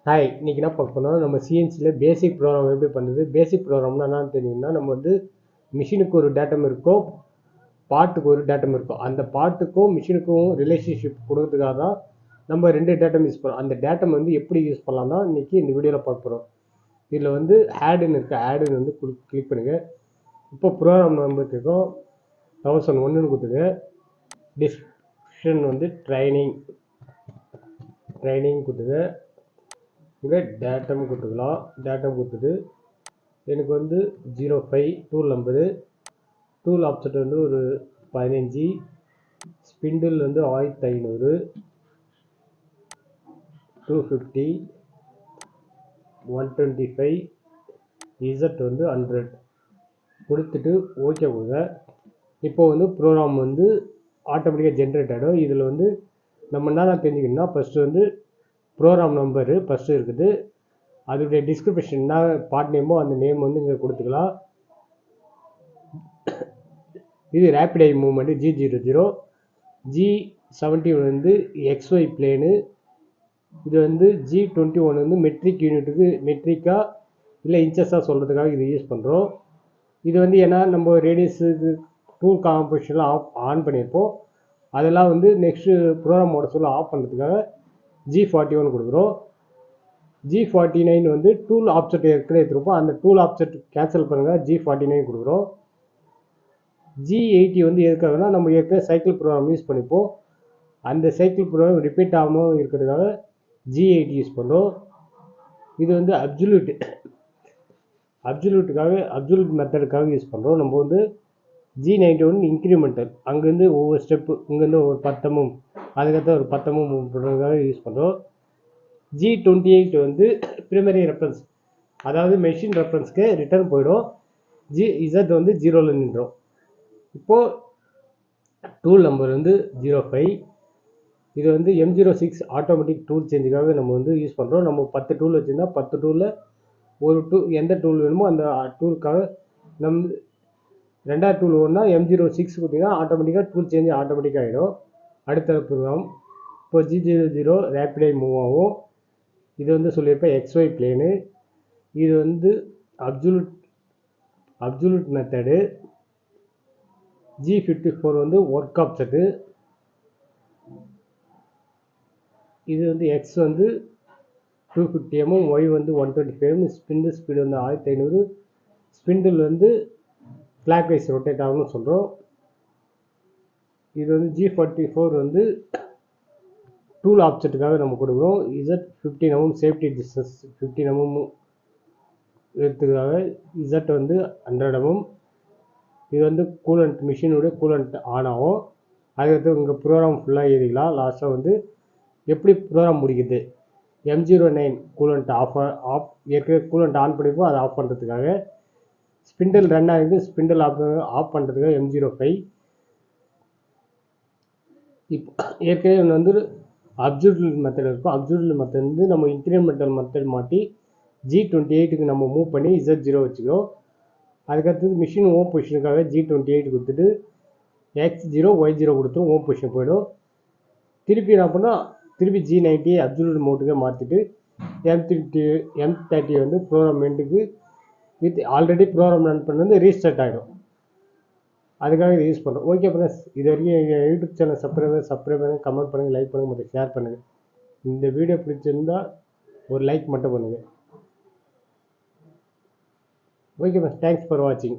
Hi, இன்னைக்கு என்ன பார்க்க போறோம், நம்ம சிஎன்சியில் பேசிக் ப்ரோக்ராம் எப்படி பண்ணுறது. பேசிக் ப்ரோக்ராம்னா என்னன்னு தெரியும்னா, நம்ம வந்து மிஷினுக்கு ஒரு டேட்டம் இருக்கும், பார்ட்டுக்கு ஒரு டேட்டம் இருக்கும். அந்த பார்ட்டுக்கும் மிஷினுக்கும் ரிலேஷன்ஷிப் கொடுக்கறதுக்காக தான் நம்ம ரெண்டு டேட்டம் யூஸ் பண்ணுறோம். அந்த டேட்டம் வந்து எப்படி யூஸ் பண்ணலாம்னா இன்னைக்கு இந்த வீடியோவில் பார்க்க போகிறோம். இதில் வந்து ஆடுன்னு இருக்குது, ஆடுன்னு வந்து கிளிக் பண்ணுங்க. இப்போ ப்ரோக்ராம் நம்பர் இருக்கும் 1001ன்னு கொடுத்துங்க. டிஸ்கிரிப்ஷன் வந்து ட்ரைனிங் கொடுத்துங்க. இங்கே டேட்டம் கொடுத்துக்கலாம். டேட்டம் கொடுத்துட்டு எனக்கு வந்து 05 டூல் நம்பரு, டூல் ஆப்செட் வந்து ஒரு 15, ஸ்பிண்டில் வந்து 1500, 250, 125, இசட் வந்து 100 கொடுத்துட்டு ஓகே கொடுங்க. இப்போ வந்து ப்ரோக்ராம் வந்து ஆட்டோமேட்டிக்காக ஜென்ரேட் ஆகிடும். இதில் வந்து நம்ம என்ன தெரிஞ்சுக்கணும்னா, ஃபஸ்ட்டு வந்து ப்ரோக்ராம் நம்பரு ஃபஸ்ட்டு இருக்குது, அதோடைய டிஸ்கிரிப்ஷன் என்ன பார்ட் நேமோ அந்த நேம் வந்து இங்கே கொடுத்துக்கலாம். இது rapid eye movement G00, G70 வந்து XY பிளேனு, இது வந்து G21 வந்து மெட்ரிக் யூனிட்டுக்கு மெட்ரிக்கா இல்லை இன்ச்சஸாக சொல்கிறதுக்காக இது யூஸ் பண்ணுறோம். இது வந்து ஏன்னா நம்ம ரேடியஸுக்கு டூல் காம்போசிஷன்லாம் ஆன் பண்ணியிருப்போம், அதெல்லாம் வந்து நெக்ஸ்ட்டு ப்ரோக்ராம் மோட சொல்ல ஆஃப் பண்ணுறதுக்காக G41 கொடுக்குறோம். G49 வந்து டூல் ஆப்செட் ஏற்கனவே எடுத்துருப்போம், அந்த டூல் ஆப்செட் கேன்சல் பண்ணுங்கள், G49 கொடுக்குறோம். G80 வந்து எதுக்காகனா நம்ம ஏற்கனவே சைக்கிள் ப்ரோக்ராம் யூஸ் பண்ணிப்போம், அந்த சைக்கிள் ப்ரோக்ராம் ரிப்பீட் ஆகாமல் இருக்கிறதுக்காக G80 யூஸ் பண்ணுறோம். இது வந்து அப்சல்யூட் மெத்தடுக்காக யூஸ் பண்ணுறோம். நம்ம வந்து G91 இன்க்ரிமெண்டல், அங்கேருந்து ஒவ்வொரு ஸ்டெப்பு இங்கேருந்து ஒரு 10 அதுக்கடுத்து ஒரு 10 பண்ணுறதுக்காக யூஸ் பண்ணுறோம். G28 வந்து ப்ரைமரி ரெஃபரன்ஸ், அதாவது மெஷின் ரெஃபரன்ஸ்க்கு ரிட்டர்ன் போயிடும். இசட் வந்து 0ல் நின்றோம். இப்போது டூல் நம்பர் வந்து 05, இது வந்து M06 ஆட்டோமேட்டிக் டூல் சேஞ்சுக்காக நம்ம வந்து யூஸ் பண்ணுறோம். நம்ம 10 டூல் வச்சுருந்தா 10 டூலில் ஒரு எந்த டூல் வேணுமோ அந்த டூலுக்காக ரெண்டாவது டூல் ஒன்றா M06 கொடுத்தீங்கன்னா ஆட்டோமேட்டிக்காக டூல் சேஞ்ச் ஆட்டோமேட்டிக்காக ஆகிடும். அடுத்த ப்ரோக்ராம் இப்போ G00 ரேப்பிடை மூவ் ஆகும். இது வந்து சொல்லியிருப்பேன் XY பிளேனு, இது வந்து அப்சல்யூட் மெத்தடு. G54 வந்து ஒர்க் ஆப்செட்டு, இது வந்து X வந்து 250 mm, Y வந்து 125 mm, ஸ்பிண்டில் ஸ்பீடு வந்து 1500, ஸ்பிண்டில் வந்து கிளாக் வைஸ் ரொட்டேட் ஆகும்னு சொல்கிறோம். இது வந்து G44 வந்து டூல் ஆப்செட்டுக்காக நம்ம கொடுக்குறோம். Z 15 mm safety distance 15 mm எடுத்துக்காக, இசட் வந்து 100 mm. இது வந்து கூலண்ட், மிஷினுடைய கூலண்ட் ஆன் ஆகும். அதுக்கடுத்து இங்கே ப்ரோக்ராம் ஃபுல்லாக எழுதிக்கலாம். லாஸ்ட்டாக வந்து எப்படி ப்ரோக்ராம் முடிக்குது, M09 கூலண்ட் ஆஃப் ஏற்கனவே கூலண்ட் ஆன் பண்ணிப்போம், அதை ஆஃப் பண்ணுறதுக்காக. ஸ்பிண்டில் ரன் ஆகிட்டு ஸ்பிண்டில் ஆஃப் பண்ணுறதுக்காக M05. இப்போ ஏற்கனவே வந்து அப்சல்யூட் மெத்தட் இருக்கும், அப்சல்யூட் மெத்தட் வந்து நம்ம இன்க்ரிமெண்டல் மெத்தட் மாட்டி G28க்கு நம்ம மூவ் பண்ணி Z0 வச்சுக்கிறோம். அதுக்கடுத்தது மிஷின் ஓம் பொசிஷனுக்காக G28 கொடுத்துட்டு X0 Y0 கொடுத்துரும், ஓம் பொசிஷன் போயிடும். திருப்பி என்ன பண்ணால் திருப்பி G90 அப்சல்யூட் மோட்டுக்கு மாற்றிட்டு M30 வந்து ப்ரோக்ராம் எண்டுக்கு வித் ஆல்ரெடி ப்ரோக்ராம் ரன் பண்ணி வந்து ரீஸ்டார்ட் ஆகிடும். அதுக்காக இதை யூஸ் பண்ணுறோம். ஓகே ஃப்ரெண்ட்ஸ், இது வரைக்கும் எங்கள் யூடியூப் சேனல் சப்ஸ்கிரைப் பண்ணுங்கள், கமெண்ட் பண்ணுங்கள், லைக் பண்ணுங்கள், மற்றும் ஷேர் பண்ணுங்கள். இந்த வீடியோ பிடிச்சிருந்தால் ஒரு லைக் மட்டும் பண்ணுங்கள். ஓகே ஃப்ரெண்ட்ஸ், தேங்க்ஸ் ஃபார் வாட்சிங்.